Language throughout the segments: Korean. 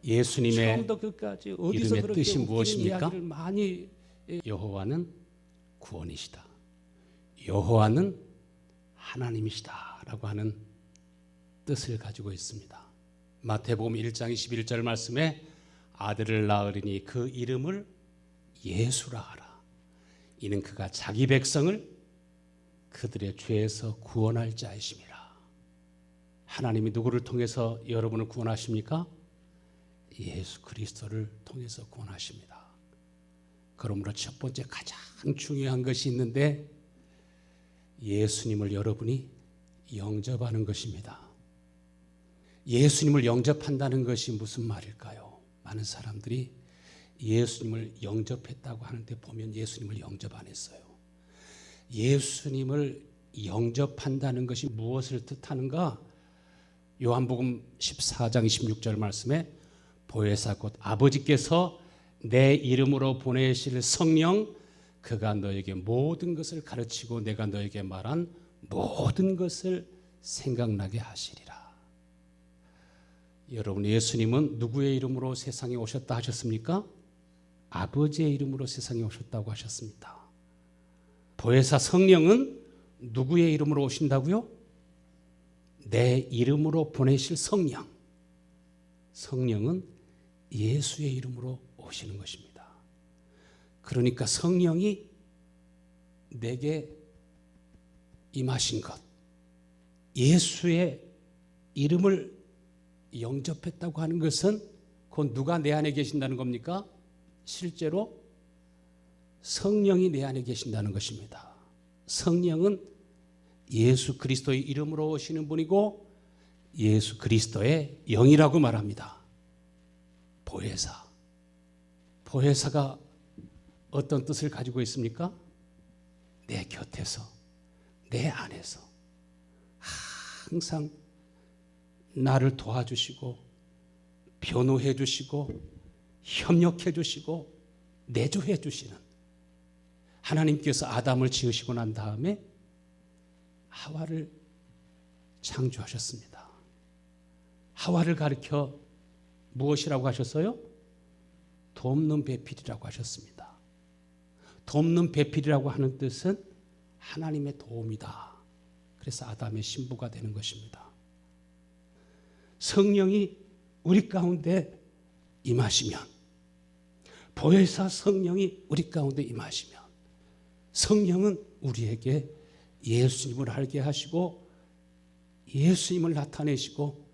예수님의 처음부터 끝까지 어디서 이름의 그렇게 뜻이 웃기는 무엇입니까? 이야기를 많이 여호와는 구원이시다. 여호와는 하나님이시다 라고 하는 뜻을 가지고 있습니다. 마태복음 1장 21절 말씀에 아들을 낳으리니 그 이름을 예수라 하라. 이는 그가 자기 백성을 그들의 죄에서 구원할 자이심이라. 하나님이 누구를 통해서 여러분을 구원하십니까? 예수 그리스도를 통해서 구원하십니다. 그러므로 첫 번째 가장 중요한 것이 있는데 예수님을 여러분이 영접하는 것입니다. 예수님을 영접한다는 것이 무슨 말일까요? 많은 사람들이 예수님을 영접했다고 하는데 보면 예수님을 영접 안 했어요. 예수님을 영접한다는 것이 무엇을 뜻하는가? 요한복음 14장 26절 말씀에 보혜사 곧 아버지께서 내 이름으로 보내실 성령 그가 너에게 모든 것을 가르치고 내가 너에게 말한 모든 것을 생각나게 하시리라. 여러분, 예수님은 누구의 이름으로 세상에 오셨다 하셨습니까? 아버지의 이름으로 세상에 오셨다고 하셨습니다. 보혜사 성령은 누구의 이름으로 오신다고요? 내 이름으로 보내실 성령. 성령은 예수의 이름으로 오시는 것입니다. 그러니까 성령이 내게 임하신 것, 예수의 이름을 영접했다고 하는 것은 곧 누가 내 안에 계신다는 겁니까? 실제로 성령이 내 안에 계신다는 것입니다. 성령은 예수 그리스도의 이름으로 오시는 분이고 예수 그리스도의 영이라고 말합니다. 보혜사. 보혜사가 어떤 뜻을 가지고 있습니까? 내 곁에서, 내 안에서 항상 나를 도와주시고 변호해 주시고 협력해 주시고 내조해 주시는 하나님께서 아담을 지으시고 난 다음에 하와를 창조하셨습니다. 하와를 가리켜 무엇이라고 하셨어요? 돕는 배필이라고 하셨습니다. 돕는 배필이라고 하는 뜻은 하나님의 도움이다. 그래서 아담의 신부가 되는 것입니다. 성령이 우리 가운데 임하시면, 보혜사 성령이 우리 가운데 임하시면 성령은 우리에게 예수님을 알게 하시고 예수님을 나타내시고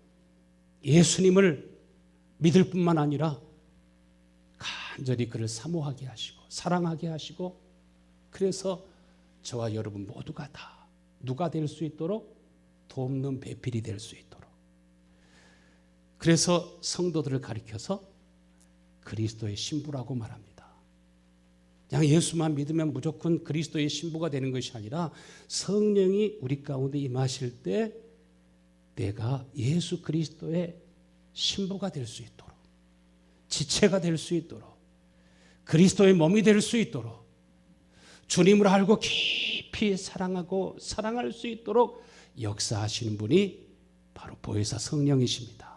예수님을 믿을 뿐만 아니라 간절히 그를 사모하게 하시고 사랑하게 하시고, 그래서 저와 여러분 모두가 다 누가 될 수 있도록 돕는 배필이 될 수 있도록, 그래서 성도들을 가리켜서 그리스도의 신부라고 말합니다. 그냥 예수만 믿으면 무조건 그리스도의 신부가 되는 것이 아니라 성령이 우리 가운데 임하실 때 내가 예수 그리스도의 신부가 될 수 있도록, 지체가 될 수 있도록, 그리스도의 몸이 될 수 있도록, 주님을 알고 깊이 사랑하고 사랑할 수 있도록 역사하시는 분이 바로 보혜사 성령이십니다.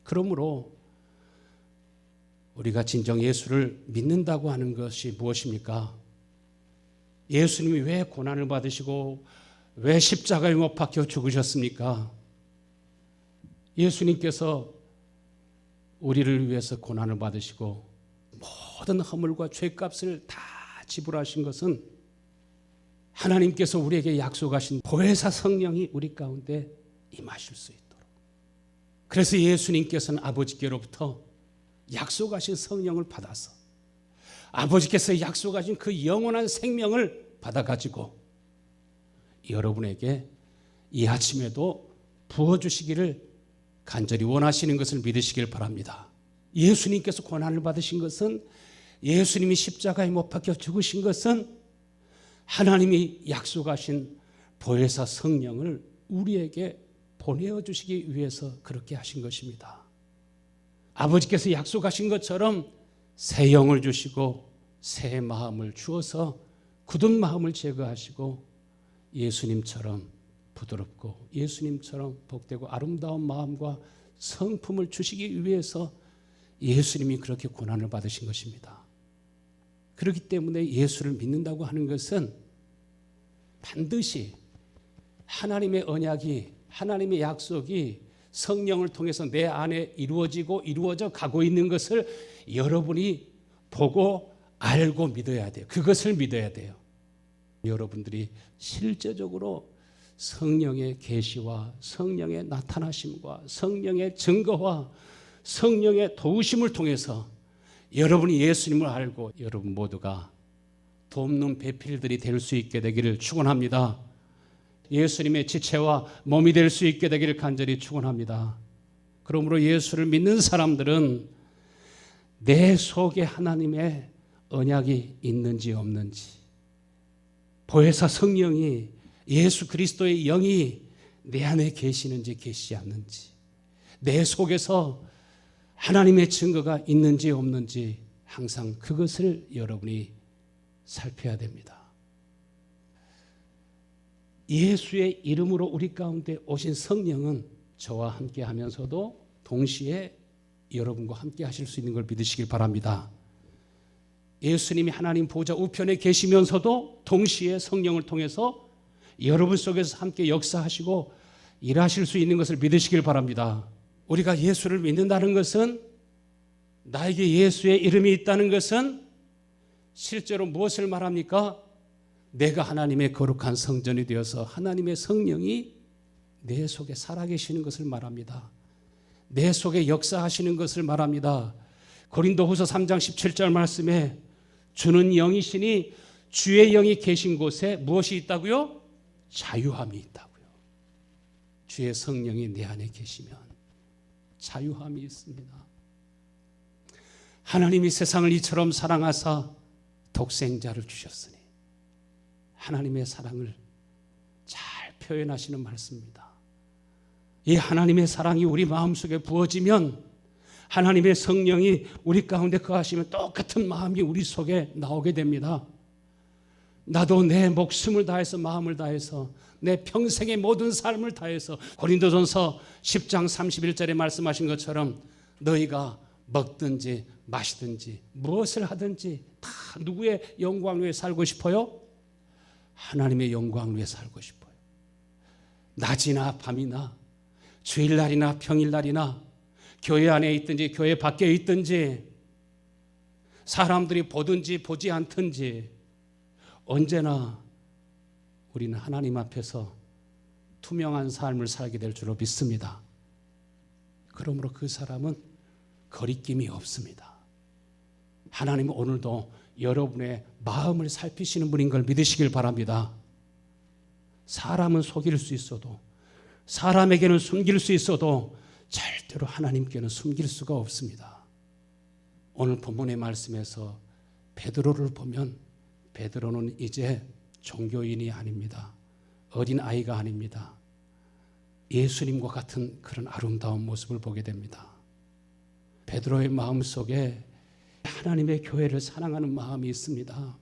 그러므로 우리가 진정 예수를 믿는다고 하는 것이 무엇입니까? 예수님이 왜 고난을 받으시고 왜 십자가에 못 박혀 죽으셨습니까? 예수님께서 우리를 위해서 고난을 받으시고 모든 허물과 죄값을 다 지불하신 것은 하나님께서 우리에게 약속하신 보혜사 성령이 우리 가운데 임하실 수 있도록, 그래서 예수님께서는 아버지께로부터 약속하신 성령을 받아서 아버지께서 약속하신 그 영원한 생명을 받아가지고 여러분에게 이 아침에도 부어주시기를 간절히 원하시는 것을 믿으시길 바랍니다. 예수님께서 고난을 받으신 것은, 예수님이 십자가에 못 박혀 죽으신 것은 하나님이 약속하신 보혜사 성령을 우리에게 보내어 주시기 위해서 그렇게 하신 것입니다. 아버지께서 약속하신 것처럼 새 영을 주시고 새 마음을 주어서 굳은 마음을 제거하시고 예수님처럼 부드럽고 예수님처럼 복되고 아름다운 마음과 성품을 주시기 위해서 예수님이 그렇게 고난을 받으신 것입니다. 그렇기 때문에 예수를 믿는다고 하는 것은 반드시 하나님의 언약이, 하나님의 약속이 성령을 통해서 내 안에 이루어져 가고 있는 것을 여러분이 보고 알고 믿어야 돼요. 그것을 믿어야 돼요. 여러분들이 실제적으로 성령의 계시와 성령의 나타나심과 성령의 증거와 성령의 도우심을 통해서 여러분이 예수님을 알고 여러분 모두가 돕는 배필들이 될 수 있게 되기를 축원합니다. 예수님의 지체와 몸이 될 수 있게 되기를 간절히 축원합니다. 그러므로 예수를 믿는 사람들은 내 속에 하나님의 언약이 있는지 없는지, 보혜사 성령이, 예수 그리스도의 영이 내 안에 계시는지 계시지 않는지, 내 속에서 하나님의 증거가 있는지 없는지 항상 그것을 여러분이 살펴야 됩니다. 예수의 이름으로 우리 가운데 오신 성령은 저와 함께 하면서도 동시에 여러분과 함께 하실 수 있는 걸 믿으시길 바랍니다. 예수님이 하나님 보좌 우편에 계시면서도 동시에 성령을 통해서 여러분 속에서 함께 역사하시고 일하실 수 있는 것을 믿으시길 바랍니다. 우리가 예수를 믿는다는 것은, 나에게 예수의 이름이 있다는 것은 실제로 무엇을 말합니까? 내가 하나님의 거룩한 성전이 되어서 하나님의 성령이 내 속에 살아계시는 것을 말합니다. 내 속에 역사하시는 것을 말합니다. 고린도후서 3장 17절 말씀에 주는 영이시니 주의 영이 계신 곳에 무엇이 있다고요? 자유함이 있다고요. 주의 성령이 내 안에 계시면 자유함이 있습니다. 하나님이 세상을 이처럼 사랑하사 독생자를 주셨으니, 하나님의 사랑을 잘 표현하시는 말씀입니다. 이 하나님의 사랑이 우리 마음속에 부어지면 하나님의 성령이 우리 가운데 거하시면 똑같은 마음이 우리 속에 나오게 됩니다. 나도 내 목숨을 다해서, 마음을 다해서, 내 평생의 모든 삶을 다해서, 고린도전서 10장 31절에 말씀하신 것처럼 너희가 먹든지 마시든지 무엇을 하든지 다 누구의 영광을 위해 살고 싶어요? 하나님의 영광을 위해 살고 싶어요. 낮이나 밤이나 주일날이나 평일날이나 교회 안에 있든지 교회 밖에 있든지 사람들이 보든지 보지 않든지 언제나 우리는 하나님 앞에서 투명한 삶을 살게 될 줄로 믿습니다. 그러므로 그 사람은 거리낌이 없습니다. 하나님은 오늘도 여러분의 마음을 살피시는 분인 걸 믿으시길 바랍니다. 사람은 속일 수 있어도, 사람에게는 숨길 수 있어도 절대로 하나님께는 숨길 수가 없습니다. 오늘 본문의 말씀에서 베드로를 보면 베드로는 이제 종교인이 아닙니다. 어린 아이가 아닙니다. 예수님과 같은 그런 아름다운 모습을 보게 됩니다. 베드로의 마음속에 하나님의 교회를 사랑하는 마음이 있습니다.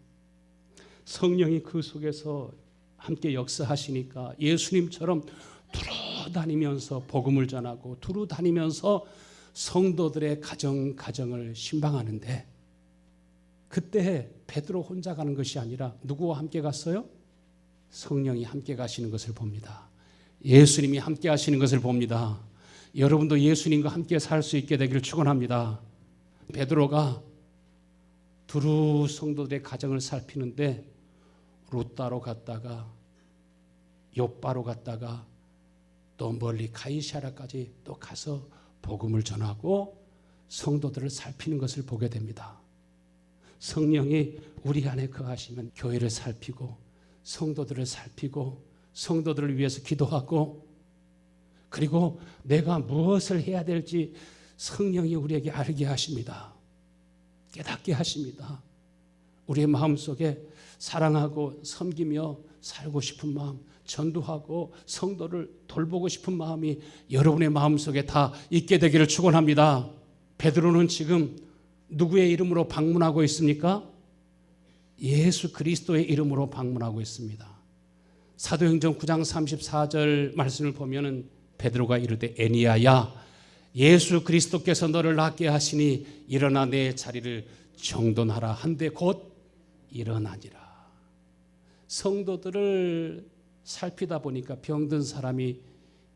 성령이 그 속에서 함께 역사하시니까 예수님처럼 두루 다니면서 복음을 전하고 두루 다니면서 성도들의 가정을 신방하는데, 그때 베드로 혼자 가는 것이 아니라 누구와 함께 갔어요? 성령이 함께 가시는 것을 봅니다. 예수님이 함께 하시는 것을 봅니다. 여러분도 예수님과 함께 살 수 있게 되기를 축원합니다. 베드로가 두루 성도들의 가정을 살피는데 루따로 갔다가 욥바로 갔다가 또 멀리 가이사랴까지 또 가서 복음을 전하고 성도들을 살피는 것을 보게 됩니다. 성령이 우리 안에 거하시면 교회를 살피고 성도들을 살피고 성도들을 위해서 기도하고, 그리고 내가 무엇을 해야 될지 성령이 우리에게 알게 하십니다. 깨닫게 하십니다. 우리의 마음속에 사랑하고 섬기며 살고 싶은 마음, 전도하고 성도를 돌보고 싶은 마음이 여러분의 마음속에 다 있게 되기를 축원합니다. 베드로는 지금 누구의 이름으로 방문하고 있습니까? 예수 그리스도의 이름으로 방문하고 있습니다. 사도행전 9장 34절 말씀을 보면은 베드로가 이르되 애니야야 예수 그리스도께서 너를 낫게 하시니 일어나 내 자리를 정돈하라 한데 곧 일어나니라. 성도들을 살피다 보니까 병든 사람이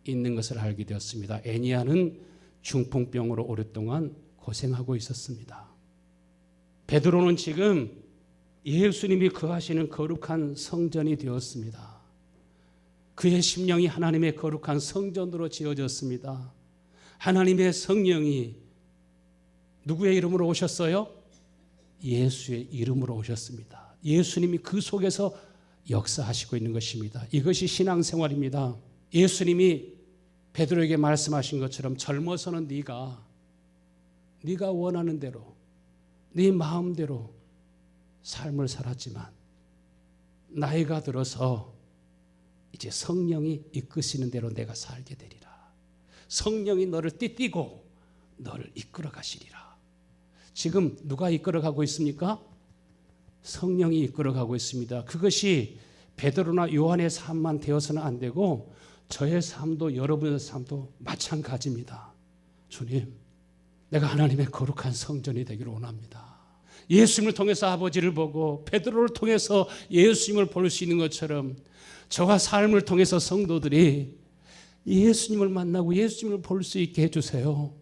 있는 것을 알게 되었습니다. 애니아는 중풍병으로 오랫동안 고생하고 있었습니다. 베드로는 지금 예수님이 거하시는 거룩한 성전이 되었습니다. 그의 심령이 하나님의 거룩한 성전으로 지어졌습니다. 하나님의 성령이 누구의 이름으로 오셨어요? 예수의 이름으로 오셨습니다. 예수님이 그 속에서 역사하시고 있는 것입니다. 이것이 신앙생활입니다. 예수님이 베드로에게 말씀하신 것처럼 젊어서는 네가 원하는 대로 네 마음대로 삶을 살았지만 나이가 들어서 이제 성령이 이끄시는 대로 내가 살게 되리라. 성령이 너를 띠띠고 너를 이끌어 가시리라. 지금 누가 이끌어 가고 있습니까? 성령이 이끌어 가고 있습니다. 그것이 베드로나 요한의 삶만 되어서는 안 되고 저의 삶도 여러분의 삶도 마찬가지입니다. 주님, 내가 하나님의 거룩한 성전이 되기를 원합니다. 예수님을 통해서 아버지를 보고 베드로를 통해서 예수님을 볼 수 있는 것처럼 저와 삶을 통해서 성도들이 예수님을 만나고 예수님을 볼 수 있게 해주세요.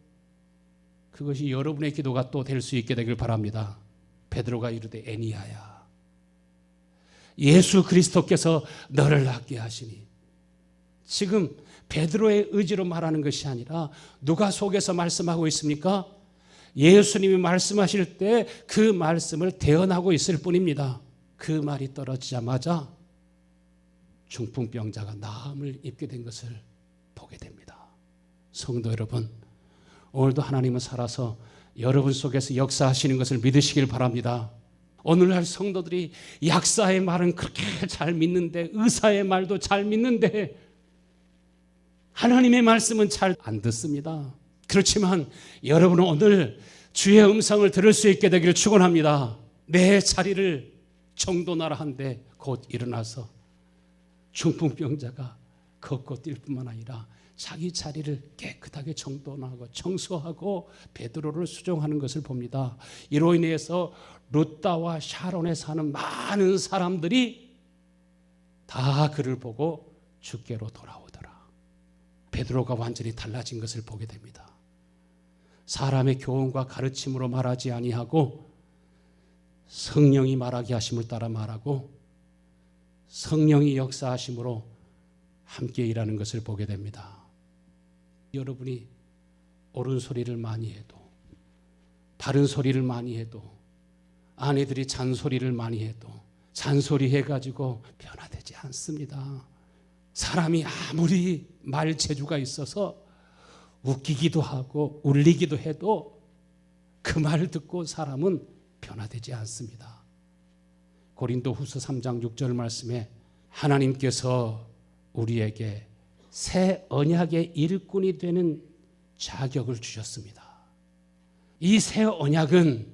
그것이 여러분의 기도가 또 될 수 있게 되길 바랍니다. 베드로가 이르되 애니아야, 예수 그리스도께서 너를 낫게 하시니. 지금 베드로의 의지로 말하는 것이 아니라 누가 속에서 말씀하고 있습니까? 예수님이 말씀하실 때 그 말씀을 대언하고 있을 뿐입니다. 그 말이 떨어지자마자 중풍병자가 나음을 입게 된 것을 보게 됩니다. 성도 여러분, 오늘도 하나님은 살아서 여러분 속에서 역사하시는 것을 믿으시길 바랍니다. 오늘날 성도들이 약사의 말은 그렇게 잘 믿는데, 의사의 말도 잘 믿는데 하나님의 말씀은 잘 안 듣습니다. 그렇지만 여러분은 오늘 주의 음성을 들을 수 있게 되기를 축원합니다. 내 자리를 정돈하라 한데 곧 일어나서 중풍병자가 걷고 뛸 뿐만 아니라 자기 자리를 깨끗하게 정돈하고 청소하고 베드로를 수종하는 것을 봅니다. 이로 인해서 루다와 샤론에 사는 많은 사람들이 다 그를 보고 주께로 돌아오더라. 베드로가 완전히 달라진 것을 보게 됩니다. 사람의 교훈과 가르침으로 말하지 아니하고 성령이 말하게 하심을 따라 말하고 성령이 역사하심으로 함께 일하는 것을 보게 됩니다. 여러분이 옳은 소리를 많이 해도, 바른 소리를 많이 해도, 아내들이 잔소리를 많이 해도 잔소리 해가지고 변화되지 않습니다. 사람이 아무리 말 재주가 있어서 웃기기도 하고 울리기도 해도 그 말을 듣고 사람은 변화되지 않습니다. 고린도후서 3장 6절 말씀에 하나님께서 우리에게 새 언약의 일꾼이 되는 자격을 주셨습니다. 이 새 언약은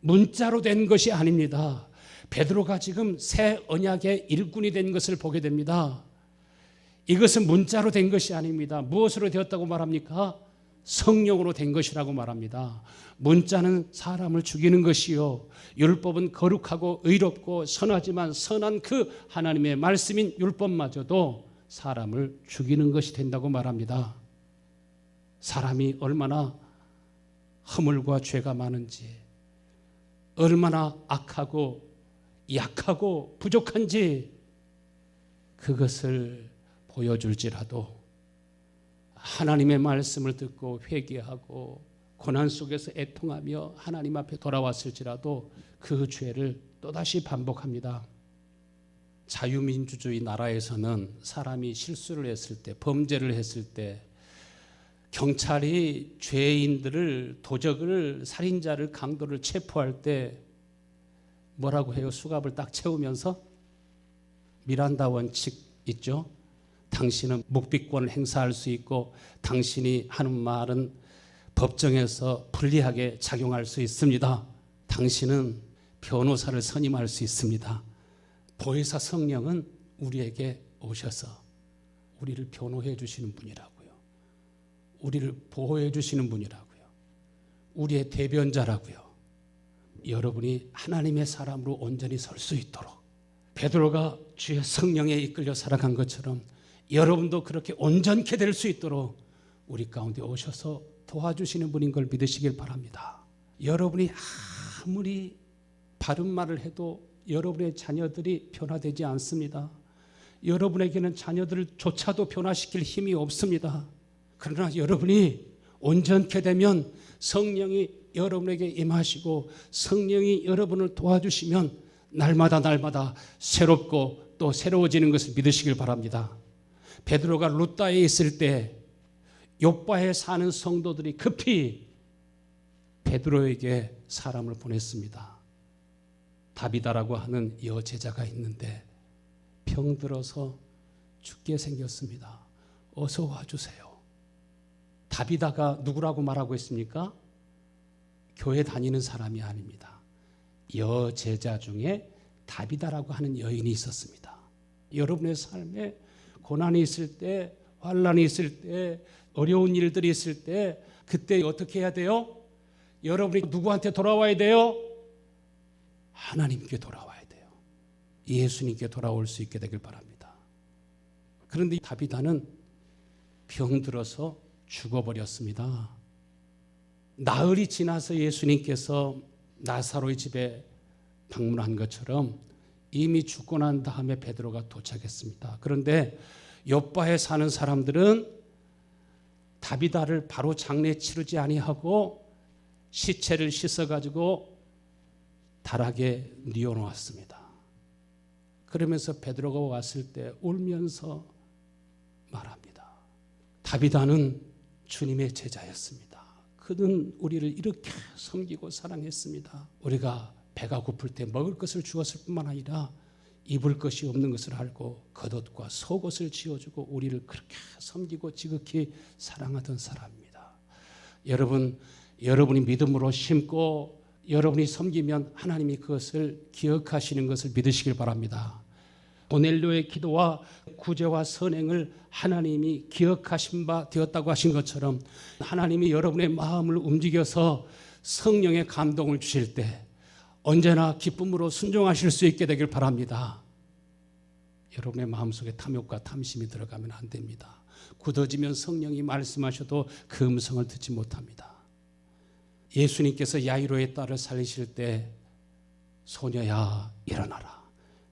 문자로 된 것이 아닙니다. 베드로가 지금 새 언약의 일꾼이 된 것을 보게 됩니다. 이것은 문자로 된 것이 아닙니다. 무엇으로 되었다고 말합니까? 성령으로 된 것이라고 말합니다. 문자는 사람을 죽이는 것이요, 율법은 거룩하고 의롭고 선하지만 선한 그 하나님의 말씀인 율법마저도 사람을 죽이는 것이 된다고 말합니다. 사람이 얼마나 허물과 죄가 많은지, 얼마나 악하고 약하고 부족한지 그것을 보여줄지라도 하나님의 말씀을 듣고 회개하고 고난 속에서 애통하며 하나님 앞에 돌아왔을지라도 그 죄를 또다시 반복합니다. 자유민주주의 나라에서는 사람이 실수를 했을 때, 범죄를 했을 때 경찰이 죄인들을, 도적을, 살인자를, 강도를 체포할 때 뭐라고 해요? 수갑을 딱 채우면서 미란다 원칙 있죠? 당신은 묵비권을 행사할 수 있고 당신이 하는 말은 법정에서 불리하게 작용할 수 있습니다. 당신은 변호사를 선임할 수 있습니다. 보혜사 성령은 우리에게 오셔서 우리를 변호해 주시는 분이라고요. 우리를 보호해 주시는 분이라고요. 우리의 대변자라고요. 여러분이 하나님의 사람으로 온전히 설 수 있도록 베드로가 주의 성령에 이끌려 살아간 것처럼 여러분도 그렇게 온전케 될 수 있도록 우리 가운데 오셔서 도와주시는 분인 걸 믿으시길 바랍니다. 여러분이 아무리 바른 말을 해도 여러분의 자녀들이 변화되지 않습니다. 여러분에게는 자녀들조차도 변화시킬 힘이 없습니다. 그러나 여러분이 온전케 되면 성령이 여러분에게 임하시고 성령이 여러분을 도와주시면 날마다 새롭고 또 새로워지는 것을 믿으시길 바랍니다. 베드로가 루다에 있을 때 욥바에 사는 성도들이 급히 베드로에게 사람을 보냈습니다. 다비다라고 하는 여제자가 있는데 병들어서 죽게 생겼습니다. 어서 와주세요. 다비다가 누구라고 말하고 있습니까? 교회 다니는 사람이 아닙니다. 여제자 중에 다비다라고 하는 여인이 있었습니다. 여러분의 삶에 고난이 있을 때, 환난이 있을 때, 어려운 일들이 있을 때 그때 어떻게 해야 돼요? 여러분이 누구한테 돌아와야 돼요? 하나님께 돌아와야 돼요. 예수님께 돌아올 수 있게 되길 바랍니다. 그런데 다비다는 병들어서 죽어버렸습니다. 나흘이 지나서 예수님께서 나사로의 집에 방문한 것처럼 이미 죽고 난 다음에 베드로가 도착했습니다. 그런데 욥바에 사는 사람들은 다비다를 바로 장례 치르지 아니하고 시체를 씻어가지고 다락에 뉘어놓았습니다. 그러면서 베드로가 왔을 때 울면서 말합니다. 다비다는 주님의 제자였습니다. 그는 우리를 이렇게 섬기고 사랑했습니다. 우리가 배가 고플 때 먹을 것을 주었을 뿐만 아니라 입을 것이 없는 것을 알고 겉옷과 속옷을 지어주고 우리를 그렇게 섬기고 지극히 사랑하던 사람입니다. 여러분이 믿음으로 심고 여러분이 섬기면 하나님이 그것을 기억하시는 것을 믿으시길 바랍니다. 고넬료의 기도와 구제와 선행을 하나님이 기억하신 바 되었다고 하신 것처럼 하나님이 여러분의 마음을 움직여서 성령의 감동을 주실 때 언제나 기쁨으로 순종하실 수 있게 되길 바랍니다. 여러분의 마음속에 탐욕과 탐심이 들어가면 안 됩니다. 굳어지면 성령이 말씀하셔도 그 음성을 듣지 못합니다. 예수님께서 야이로의 딸을 살리실 때 소녀야 일어나라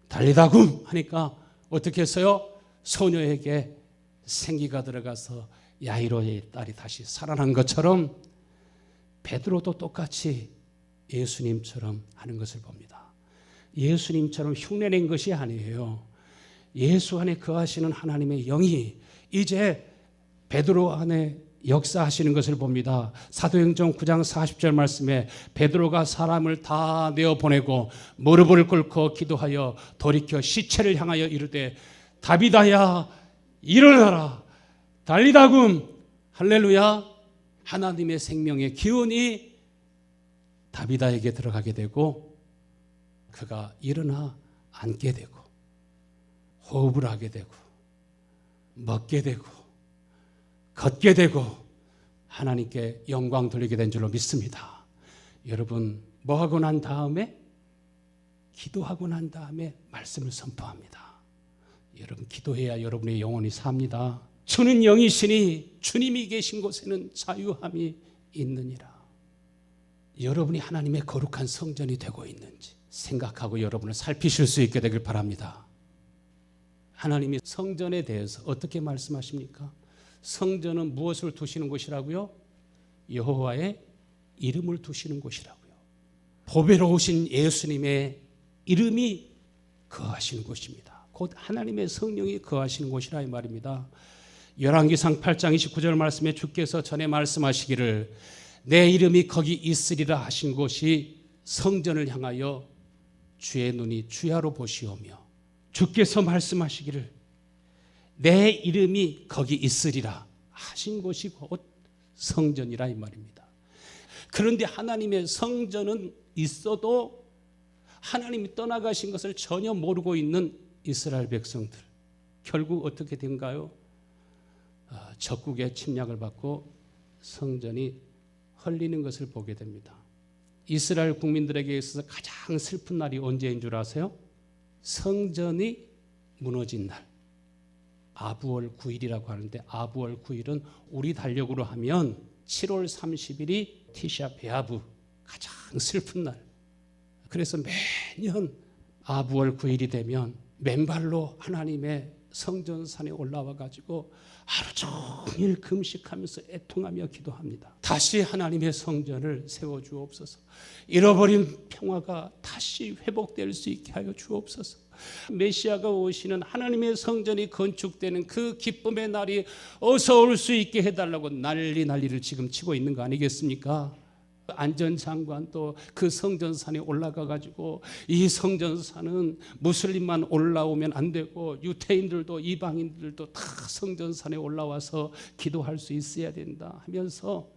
달리다굼 하니까 어떻게 했어요? 소녀에게 생기가 들어가서 야이로의 딸이 다시 살아난 것처럼 베드로도 똑같이 예수님처럼 하는 것을 봅니다. 예수님처럼 흉내낸 것이 아니에요. 예수 안에 거하시는 하나님의 영이 이제 베드로 안에 역사하시는 것을 봅니다. 사도행전 9장 40절 말씀에 베드로가 사람을 다 내어보내고 무릎을 꿇고 기도하여 돌이켜 시체를 향하여 이르되 다비다야 일어나라 달리다굼 할렐루야. 하나님의 생명의 기운이 다비다에게 들어가게 되고 그가 일어나 앉게 되고 호흡을 하게 되고 먹게 되고 걷게 되고 하나님께 영광 돌리게 된 줄로 믿습니다. 여러분 뭐하고 난 다음에 기도하고 난 다음에 말씀을 선포합니다. 여러분 기도해야 여러분의 영혼이 삽니다. 주는 영이시니 주님이 계신 곳에는 자유함이 있느니라. 여러분이 하나님의 거룩한 성전이 되고 있는지 생각하고 여러분을 살피실 수 있게 되길 바랍니다. 하나님이 성전에 대해서 어떻게 말씀하십니까? 성전은 무엇을 두시는 곳이라고요? 여호와의 이름을 두시는 곳이라고요. 보배로우신 예수님의 이름이 거하시는 곳입니다. 곧 하나님의 성령이 거하시는 곳이라 이 말입니다. 열왕기상 8장 29절 말씀에 주께서 전에 말씀하시기를 내 이름이 거기 있으리라 하신 곳이 성전을 향하여 주의 눈이 주야로 보시오며 주께서 말씀하시기를 내 이름이 거기 있으리라 하신 곳이 곧 성전이라 이 말입니다. 그런데 하나님의 성전은 있어도 하나님이 떠나가신 것을 전혀 모르고 있는 이스라엘 백성들 결국 어떻게 된가요? 적국의 침략을 받고 성전이 헐리는 것을 보게 됩니다. 이스라엘 국민들에게 있어서 가장 슬픈 날이 언제인 줄 아세요? 성전이 무너진 날, 아부월 9일이라고 하는데, 아부월 9일은 우리 달력으로 하면 7월 30일이 티샤 베아브, 가장 슬픈 날. 그래서 매년 아부월 9일이 되면 맨발로 하나님의 성전산에 올라와 가지고 하루 종일 금식하면서 애통하며 기도합니다. 다시 하나님의 성전을 세워 주옵소서. 잃어버린 평화가 다시 회복될 수 있게 하여 주옵소서. 메시아가 오시는 하나님의 성전이 건축되는 그 기쁨의 날이 어서 올 수 있게 해달라고 난리를 지금 치고 있는 거 아니겠습니까? 안전장관도 그 성전산에 올라가 가지고, 이 성전산은 무슬림만 올라오면 안 되고 유태인들도 이방인들도 다 성전산에 올라와서 기도할 수 있어야 된다 하면서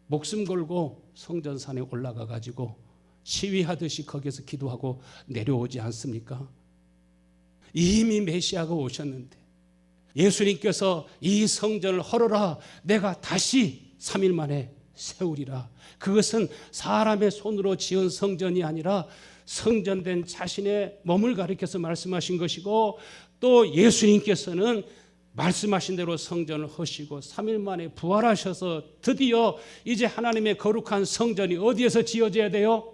목숨 걸고 성전산에 올라가 가지고 시위하듯이 거기서 기도하고 내려오지 않습니까? 이미 메시아가 오셨는데, 예수님께서 이 성전을 헐어라, 내가 다시 3일 만에 세우리라. 그것은 사람의 손으로 지은 성전이 아니라 성전된 자신의 몸을 가리켜서 말씀하신 것이고, 또 예수님께서는 말씀하신 대로 성전을 허시고 3일 만에 부활하셔서 드디어 이제 하나님의 거룩한 성전이 어디에서 지어져야 돼요?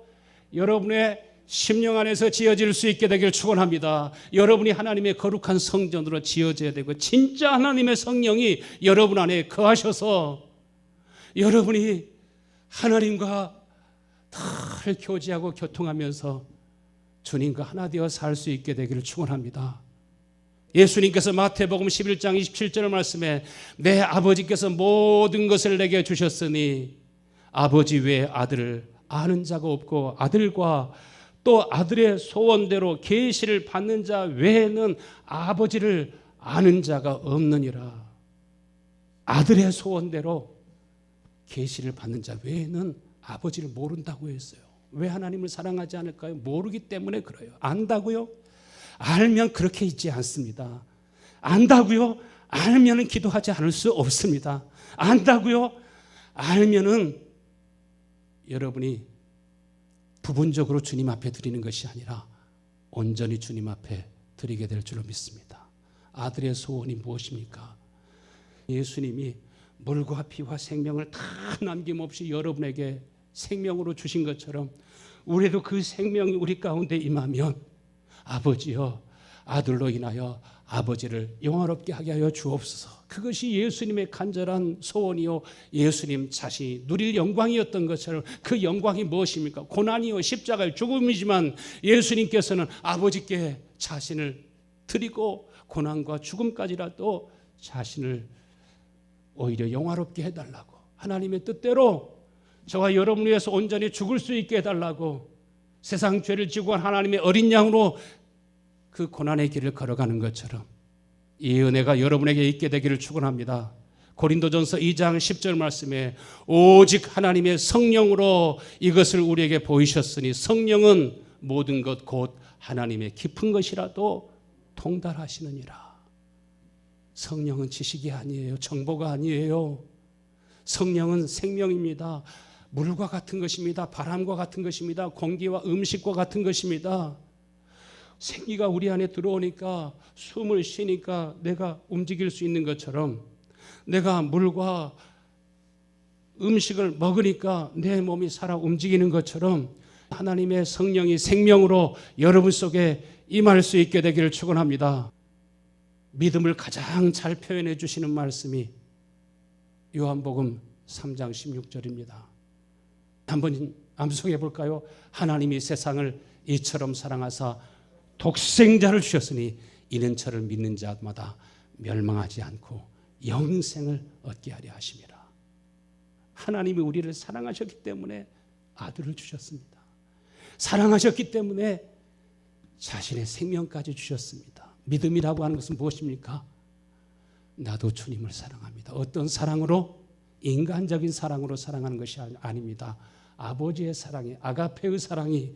여러분의 심령 안에서 지어질 수 있게 되길 축원합니다. 여러분이 하나님의 거룩한 성전으로 지어져야 되고, 진짜 하나님의 성령이 여러분 안에 거하셔서 여러분이 하나님과 늘 교제하고 교통하면서 주님과 하나 되어 살 수 있게 되기를 축원합니다. 예수님께서 마태복음 11장 27절 말씀에 내 아버지께서 모든 것을 내게 주셨으니 아버지 외에 아들을 아는 자가 없고 아들과 또 아들의 소원대로 계시를 받는 자 외에는 아버지를 아는 자가 없느니라. 아들의 소원대로 계시를 받는 자 외에는 아버지를 모른다고 했어요. 왜 하나님을 사랑하지 않을까요? 모르기 때문에 그래요. 안다고요? 알면 그렇게 있지 않습니다. 안다고요? 알면은 기도하지 않을 수 없습니다. 안다고요? 알면은 여러분이 부분적으로 주님 앞에 드리는 것이 아니라 온전히 주님 앞에 드리게 될 줄로 믿습니다. 아들의 소원이 무엇입니까? 예수님이 물과 피와 생명을 다 남김없이 여러분에게 생명으로 주신 것처럼 우리도 그 생명이 우리 가운데 임하면 아버지여, 아들로 인하여 아버지를 영화롭게 하게 하여 주옵소서. 그것이 예수님의 간절한 소원이요, 예수님 자신이 누릴 영광이었던 것처럼, 그 영광이 무엇입니까? 고난이요 십자가의 죽음이지만 예수님께서는 아버지께 자신을 드리고 고난과 죽음까지라도 자신을 오히려 영화롭게 해달라고, 하나님의 뜻대로 저와 여러분을 위해서 온전히 죽을 수 있게 해달라고 세상 죄를 지고 간 하나님의 어린 양으로 그 고난의 길을 걸어가는 것처럼 이 은혜가 여러분에게 있게 되기를 축원합니다. 고린도전서 2장 10절 말씀에 오직 하나님의 성령으로 이것을 우리에게 보이셨으니 성령은 모든 것 곧 하나님의 깊은 것이라도 통달하시느니라. 성령은 지식이 아니에요. 정보가 아니에요. 성령은 생명입니다. 물과 같은 것입니다. 바람과 같은 것입니다. 공기와 음식과 같은 것입니다. 생기가 우리 안에 들어오니까 숨을 쉬니까 내가 움직일 수 있는 것처럼, 내가 물과 음식을 먹으니까 내 몸이 살아 움직이는 것처럼 하나님의 성령이 생명으로 여러분 속에 임할 수 있게 되기를 축원합니다. 믿음을 가장 잘 표현해 주시는 말씀이 요한복음 3장 16절입니다. 한번 암송해 볼까요? 하나님이 세상을 이처럼 사랑하사 독생자를 주셨으니 이는 저를 믿는 자마다 멸망하지 않고 영생을 얻게 하려 하심이라. 하나님이 우리를 사랑하셨기 때문에 아들을 주셨습니다. 사랑하셨기 때문에 자신의 생명까지 주셨습니다. 믿음이라고 하는 것은 무엇입니까? 나도 주님을 사랑합니다. 어떤 사랑으로? 인간적인 사랑으로 사랑하는 것이 아닙니다. 아버지의 사랑이, 아가페의 사랑이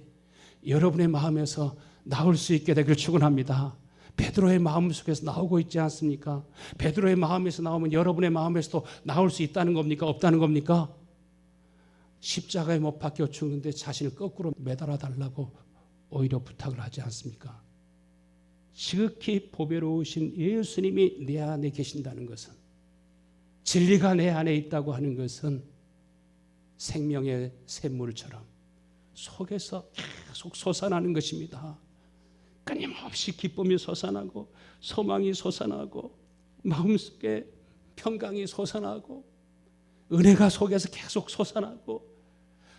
여러분의 마음에서 나올 수 있게 되길 축원합니다. 베드로의 마음속에서 나오고 있지 않습니까? 베드로의 마음에서 나오면 여러분의 마음에서도 나올 수 있다는 겁니까? 없다는 겁니까? 십자가에 못 박혀 죽는데 자신을 거꾸로 매달아 달라고 오히려 부탁을 하지 않습니까? 지극히 보배로우신 예수님이 내 안에 계신다는 것은, 진리가 내 안에 있다고 하는 것은 생명의 샘물처럼 속에서 계속 솟아나는 것입니다. 끊임없이 기쁨이 솟아나고 소망이 솟아나고 마음속에 평강이 솟아나고 은혜가 속에서 계속 솟아나고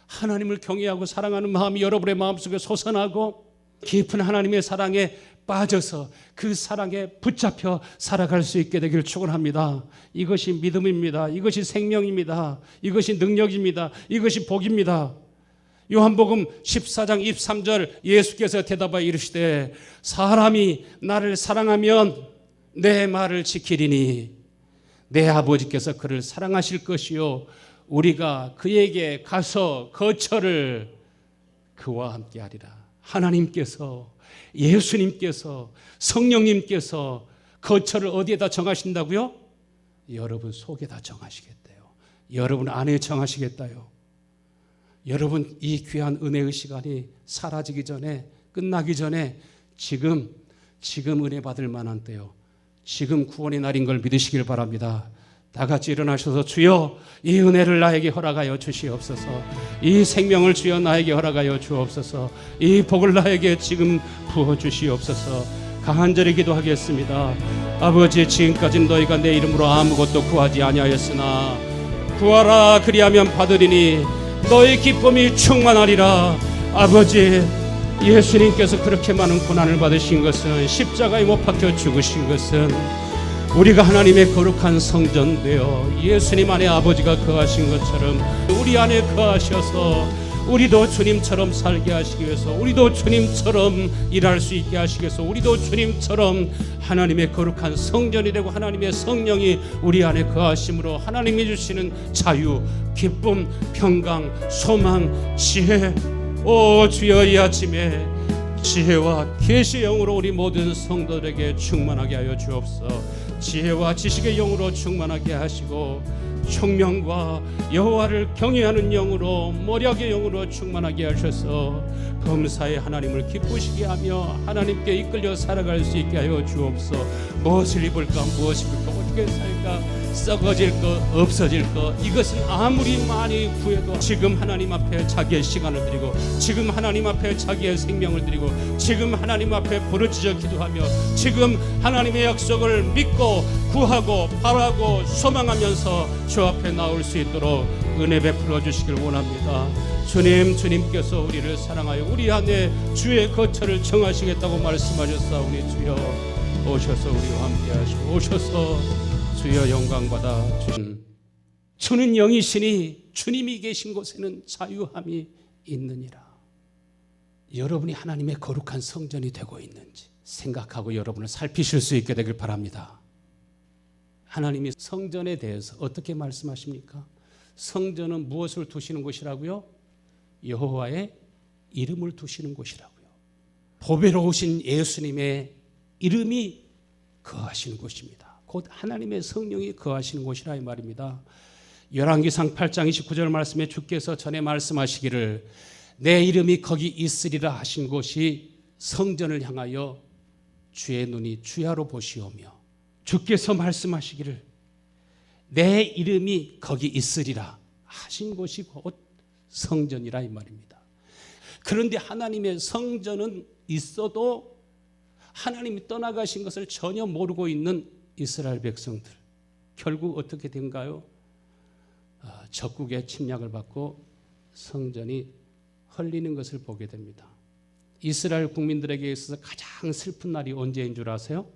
하나님을 경외하고 사랑하는 마음이 여러분의 마음속에 솟아나고 깊은 하나님의 사랑에 빠져서 그 사랑에 붙잡혀 살아갈 수 있게 되기를 축원합니다. 이것이 믿음입니다. 이것이 생명입니다. 이것이 능력입니다. 이것이 복입니다. 요한복음 14장 23절 예수께서 대답하여 이르시되 사람이 나를 사랑하면 내 말을 지키리니 내 아버지께서 그를 사랑하실 것이요 우리가 그에게 가서 거처를 그와 함께 하리라. 하나님께서, 예수님께서, 성령님께서 거처를 어디에다 정하신다고요? 여러분 속에다 정하시겠대요. 여러분 안에 정하시겠다요. 여러분 이 귀한 은혜의 시간이 사라지기 전에, 끝나기 전에 지금 은혜 받을 만한 때요. 지금 구원의 날인 걸 믿으시길 바랍니다. 다 같이 일어나셔서 주여 이 은혜를 나에게 허락하여 주시옵소서. 이 생명을 주여 나에게 허락하여 주옵소서. 이 복을 나에게 지금 부어주시옵소서. 간절히 기도하겠습니다. 아버지, 지금까지 너희가 내 이름으로 아무것도 구하지 아니하였으나 구하라 그리하면 받으리니 너희 기쁨이 충만하리라. 아버지, 예수님께서 그렇게 많은 고난을 받으신 것은, 십자가에 못 박혀 죽으신 것은 우리가 하나님의 거룩한 성전 되어 예수님 안에 아버지가 거하신 것처럼 우리 안에 거하셔서 우리도 주님처럼 살게 하시기 위해서, 우리도 주님처럼 일할 수 있게 하시기 위해서, 우리도 주님처럼 하나님의 거룩한 성전이 되고 하나님의 성령이 우리 안에 거하심으로 하나님이 주시는 자유, 기쁨, 평강, 소망, 지혜, 오 주여 이 아침에 지혜와 계시의 영으로 우리 모든 성도들에게 충만하게 하여 주옵소서. 지혜와 지식의 영으로 충만하게 하시고 총명과 여호와를 경외하는 영으로, 모략의 영으로 충만하게 하셔서 범사에 하나님을 기쁘시게 하며 하나님께 이끌려 살아갈 수 있게 하여 주옵소서. 무엇을 입을까, 무엇을 입을까, 어떻게 살까, 썩어질 것, 없어질 것, 이것은 아무리 많이 구해도 지금 하나님 앞에 자기의 시간을 드리고, 지금 하나님 앞에 자기의 생명을 드리고, 지금 하나님 앞에 부르짖어 기도하며, 지금 하나님의 약속을 믿고 구하고 바라고 소망하면서 주 앞에 나올 수 있도록 은혜 베풀어 주시길 원합니다. 주님께서 우리를 사랑하여 우리 안에 주의 거처를 정하시겠다고 말씀하셨사오니 주여 오셔서 우리와 함께 하시고, 오셔서 주여 영광 받아 주신 주는 영이시니 주님이 계신 곳에는 자유함이 있느니라. 여러분이 하나님의 거룩한 성전이 되고 있는지 생각하고 여러분을 살피실 수 있게 되길 바랍니다. 하나님이 성전에 대해서 어떻게 말씀하십니까? 성전은 무엇을 두시는 곳이라고요? 여호와의 이름을 두시는 곳이라고요. 보배로우신 예수님의 이름이 거하시는 곳입니다. 곧 하나님의 성령이 거하시는 곳이라 이 말입니다. 열왕기상 8장 29절 말씀에 주께서 전에 말씀하시기를 내 이름이 거기 있으리라 하신 곳이 성전을 향하여 주의 눈이 주야로 보시오며, 주께서 말씀하시기를 내 이름이 거기 있으리라 하신 곳이 곧 성전이라 이 말입니다. 그런데 하나님의 성전은 있어도 하나님이 떠나가신 것을 전혀 모르고 있는 이스라엘 백성들, 결국 어떻게 된가요? 적국의 침략을 받고 성전이 헐리는 것을 보게 됩니다. 이스라엘 국민들에게 있어서 가장 슬픈 날이 언제인 줄 아세요?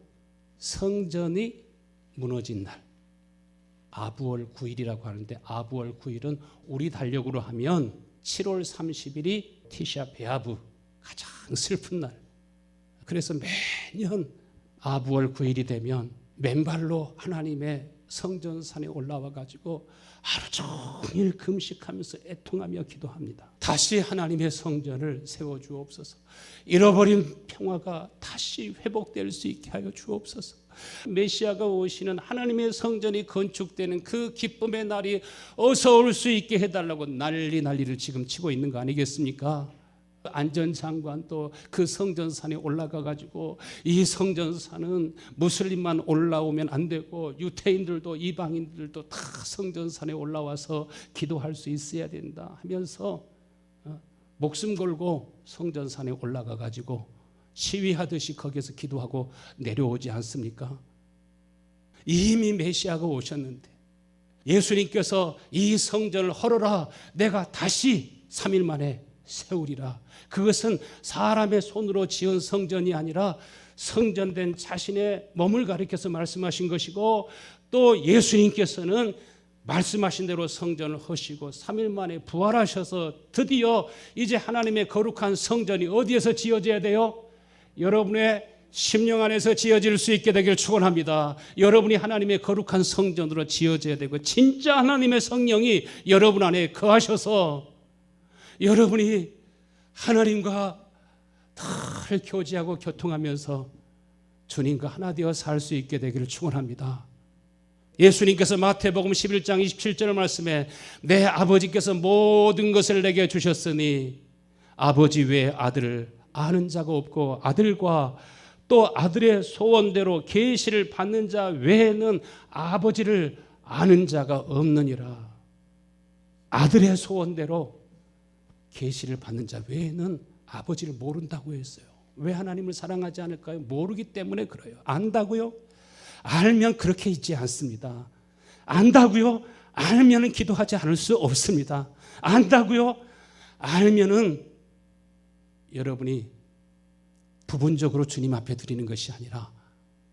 성전이 무너진 날, 아부월 9일이라고 하는데, 아부월 9일은 우리 달력으로 하면 7월 30일이 티샤 베아브, 가장 슬픈 날. 그래서 매년 아부월 9일이 되면 맨발로 하나님의 성전산에 올라와 가지고 하루 종일 금식하면서 애통하며 기도합니다. 다시 하나님의 성전을 세워 주옵소서. 잃어버린 평화가 다시 회복될 수 있게 하여 주옵소서. 메시아가 오시는 하나님의 성전이 건축되는 그 기쁨의 날이 어서 올 수 있게 해달라고 난리를 지금 치고 있는 거 아니겠습니까? 안전장관 또 그 성전산에 올라가 가지고 이 성전산은 무슬림만 올라오면 안 되고 유태인들도 이방인들도 다 성전산에 올라와서 기도할 수 있어야 된다 하면서 목숨 걸고 성전산에 올라가 가지고 시위하듯이 거기서 기도하고 내려오지 않습니까? 이미 메시아가 오셨는데 예수님께서 이 성전을 헐어라 내가 다시 3일 만에 세우리라. 그것은 사람의 손으로 지은 성전이 아니라 성전된 자신의 몸을 가리켜서 말씀하신 것이고 또 예수님께서는 말씀하신 대로 성전을 허시고 3일 만에 부활하셔서 드디어 이제 하나님의 거룩한 성전이 어디에서 지어져야 돼요? 여러분의 심령 안에서 지어질 수 있게 되길 축원합니다. 여러분이 하나님의 거룩한 성전으로 지어져야 되고 진짜 하나님의 성령이 여러분 안에 거하셔서 여러분이 하나님과 늘 교제하고 교통하면서 주님과 하나 되어 살 수 있게 되기를 축원합니다. 예수님께서 마태복음 11장 27절 말씀에 내 아버지께서 모든 것을 내게 주셨으니 아버지 외에 아들을 아는 자가 없고 아들과 또 아들의 소원대로 계시를 받는 자 외에는 아버지를 아는 자가 없느니라. 아들의 소원대로 계시를 받는 자 외에는 아버지를 모른다고 했어요. 왜 하나님을 사랑하지 않을까요? 모르기 때문에 그래요. 안다고요? 알면 그렇게 있지 않습니다. 안다고요? 알면은 기도하지 않을 수 없습니다. 안다고요? 알면은 여러분이 부분적으로 주님 앞에 드리는 것이 아니라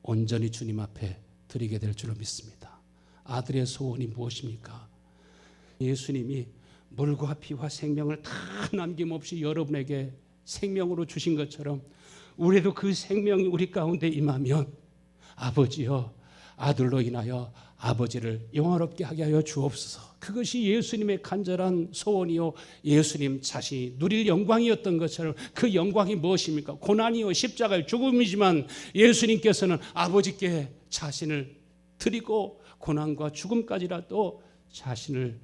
온전히 주님 앞에 드리게 될 줄로 믿습니다. 아들의 소원이 무엇입니까? 예수님이 물과 피와 생명을 다 남김없이 여러분에게 생명으로 주신 것처럼 우리도 그 생명이 우리 가운데 임하면 아버지여 아들로 인하여 아버지를 영화롭게 하게 하여 주옵소서. 그것이 예수님의 간절한 소원이요 예수님 자신이 누릴 영광이었던 것처럼 그 영광이 무엇입니까? 고난이요 십자가의 죽음이지만 예수님께서는 아버지께 자신을 드리고 고난과 죽음까지라도 자신을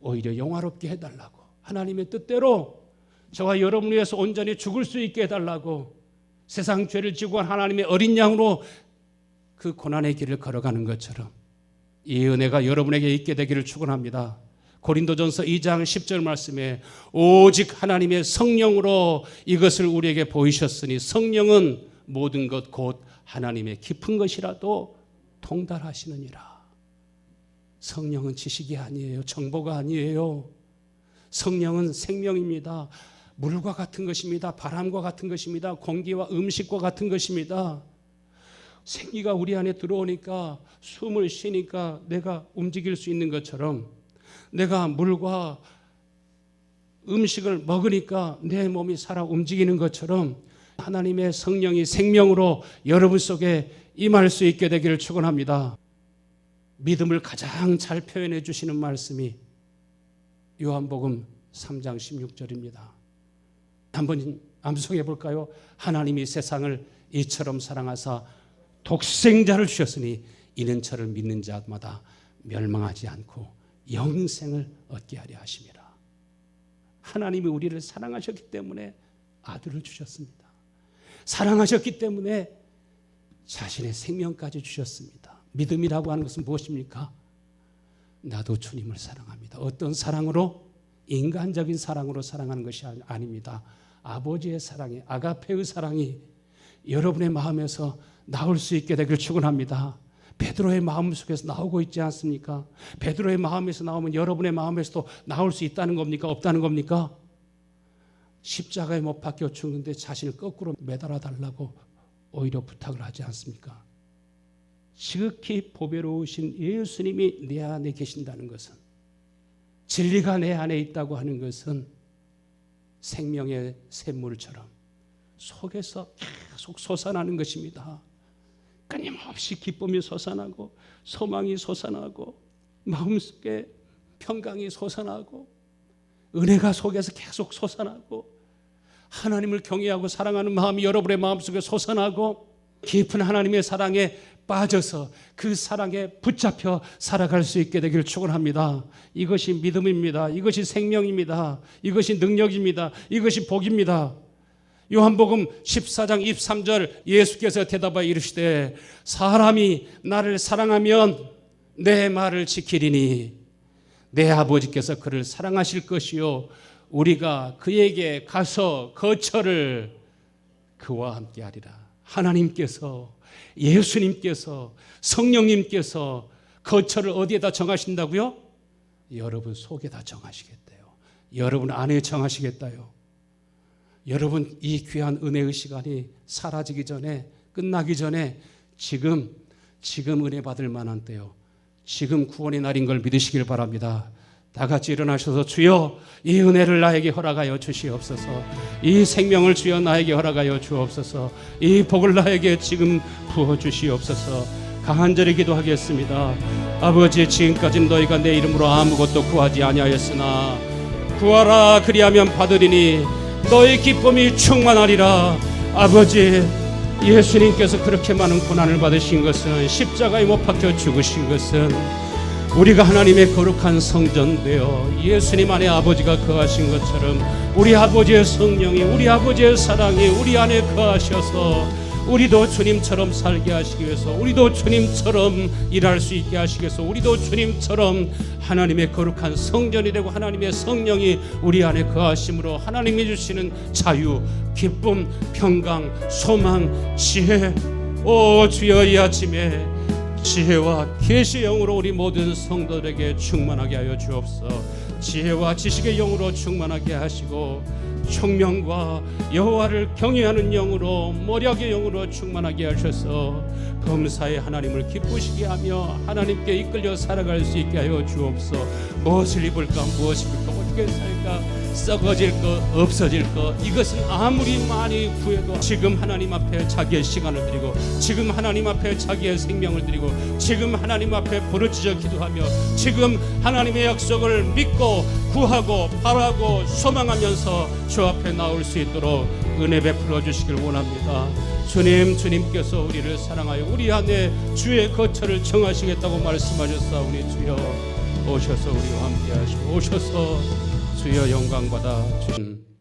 오히려 영화롭게 해달라고 하나님의 뜻대로 저와 여러분을 위해서 온전히 죽을 수 있게 해달라고 세상 죄를 지고 한 하나님의 어린 양으로 그 고난의 길을 걸어가는 것처럼 이 은혜가 여러분에게 있게 되기를 축원합니다. 고린도전서 2장 10절 말씀에 오직 하나님의 성령으로 이것을 우리에게 보이셨으니 성령은 모든 것 곧 하나님의 깊은 것이라도 통달하시느니라. 성령은 지식이 아니에요. 정보가 아니에요. 성령은 생명입니다. 물과 같은 것입니다. 바람과 같은 것입니다. 공기와 음식과 같은 것입니다. 생기가 우리 안에 들어오니까 숨을 쉬니까 내가 움직일 수 있는 것처럼 내가 물과 음식을 먹으니까 내 몸이 살아 움직이는 것처럼 하나님의 성령이 생명으로 여러분 속에 임할 수 있게 되기를 축원합니다. 믿음을 가장 잘 표현해 주시는 말씀이 요한복음 3장 16절입니다. 한번 암송해 볼까요? 하나님이 세상을 이처럼 사랑하사 독생자를 주셨으니 이는 저를 믿는 자마다 멸망하지 않고 영생을 얻게 하려 하심이라. 하나님이 우리를 사랑하셨기 때문에 아들을 주셨습니다. 사랑하셨기 때문에 자신의 생명까지 주셨습니다. 믿음이라고 하는 것은 무엇입니까? 나도 주님을 사랑합니다. 어떤 사랑으로? 인간적인 사랑으로 사랑하는 것이 아닙니다. 아버지의 사랑이, 아가페의 사랑이 여러분의 마음에서 나올 수 있게 되길 축원합니다. 베드로의 마음 속에서 나오고 있지 않습니까? 베드로의 마음에서 나오면 여러분의 마음에서도 나올 수 있다는 겁니까? 없다는 겁니까? 십자가에 못 박혀 죽는데 자신을 거꾸로 매달아 달라고 오히려 부탁을 하지 않습니까? 지극히 보배로우신 예수님이 내 안에 계신다는 것은, 진리가 내 안에 있다고 하는 것은 생명의 샘물처럼 속에서 계속 솟아나는 것입니다. 끊임없이 기쁨이 솟아나고 소망이 솟아나고 마음속에 평강이 솟아나고 은혜가 속에서 계속 솟아나고 하나님을 경외하고 사랑하는 마음이 여러분의 마음속에 솟아나고 깊은 하나님의 사랑에 빠져서 그 사랑에 붙잡혀 살아갈 수 있게 되기를 축원합니다. 이것이 믿음입니다. 이것이 생명입니다. 이것이 능력입니다. 이것이 복입니다. 요한복음 14장 23절 예수께서 대답하여 이르시되 사람이 나를 사랑하면 내 말을 지키리니 내 아버지께서 그를 사랑하실 것이요 우리가 그에게 가서 거처를 그와 함께 하리라. 하나님께서 예수님께서 성령님께서 거처를 어디에다 정하신다고요? 여러분 속에다 정하시겠대요. 여러분 안에 정하시겠다요. 여러분 이 귀한 은혜의 시간이 사라지기 전에 끝나기 전에 지금 은혜 받을 만한 때요. 지금 구원의 날인 걸 믿으시길 바랍니다. 다 같이 일어나셔서 주여 이 은혜를 나에게 허락하여 주시옵소서. 이 생명을 주여 나에게 허락하여 주옵소서. 이 복을 나에게 지금 부어 주시옵소서. 간절히 기도하겠습니다. 아버지 지금까지는 너희가 내 이름으로 아무것도 구하지 아니하였으나 구하라 그리하면 받으리니 너희 기쁨이 충만하리라. 아버지 예수님께서 그렇게 많은 고난을 받으신 것은 십자가에 못 박혀 죽으신 것은 우리가 하나님의 거룩한 성전 되어 예수님 안에 아버지가 거하신 것처럼 우리 아버지의 성령이 우리 아버지의 사랑이 우리 안에 거하셔서 우리도 주님처럼 살게 하시기 위해서 우리도 주님처럼 일할 수 있게 하시기 위해서 우리도 주님처럼 하나님의 거룩한 성전이 되고 하나님의 성령이 우리 안에 거하심으로 하나님이 주시는 자유, 기쁨, 평강, 소망, 지혜 오 주여 이 아침에 지혜와 계시의 영으로 우리 모든 성도들에게 충만하게 하여 주옵소서. 지혜와 지식의 영으로 충만하게 하시고 총명과 여호와를 경외하는 영으로 모략의 영으로 충만하게 하셔서 범사에 하나님을 기쁘시게 하며 하나님께 이끌려 살아갈 수 있게 하여 주옵소서. 무엇을 입을까 무엇을 입을까 어떻게 살까 썩어질 것 없어질 것 이것은 아무리 많이 구해도 지금 하나님 앞에 자기의 시간을 드리고 지금 하나님 앞에 자기의 생명을 드리고 지금 하나님 앞에 부르짖어 기도하며 지금 하나님의 약속을 믿고 구하고 바라고 소망하면서 주 앞에 나올 수 있도록 은혜 베풀어 주시길 원합니다. 주님께서 우리를 사랑하여 우리 안에 주의 거처를 정하시겠다고 말씀하셨사오니 주여 오셔서 우리와 함께 하시고 오셔서 주여 영광 받아 주신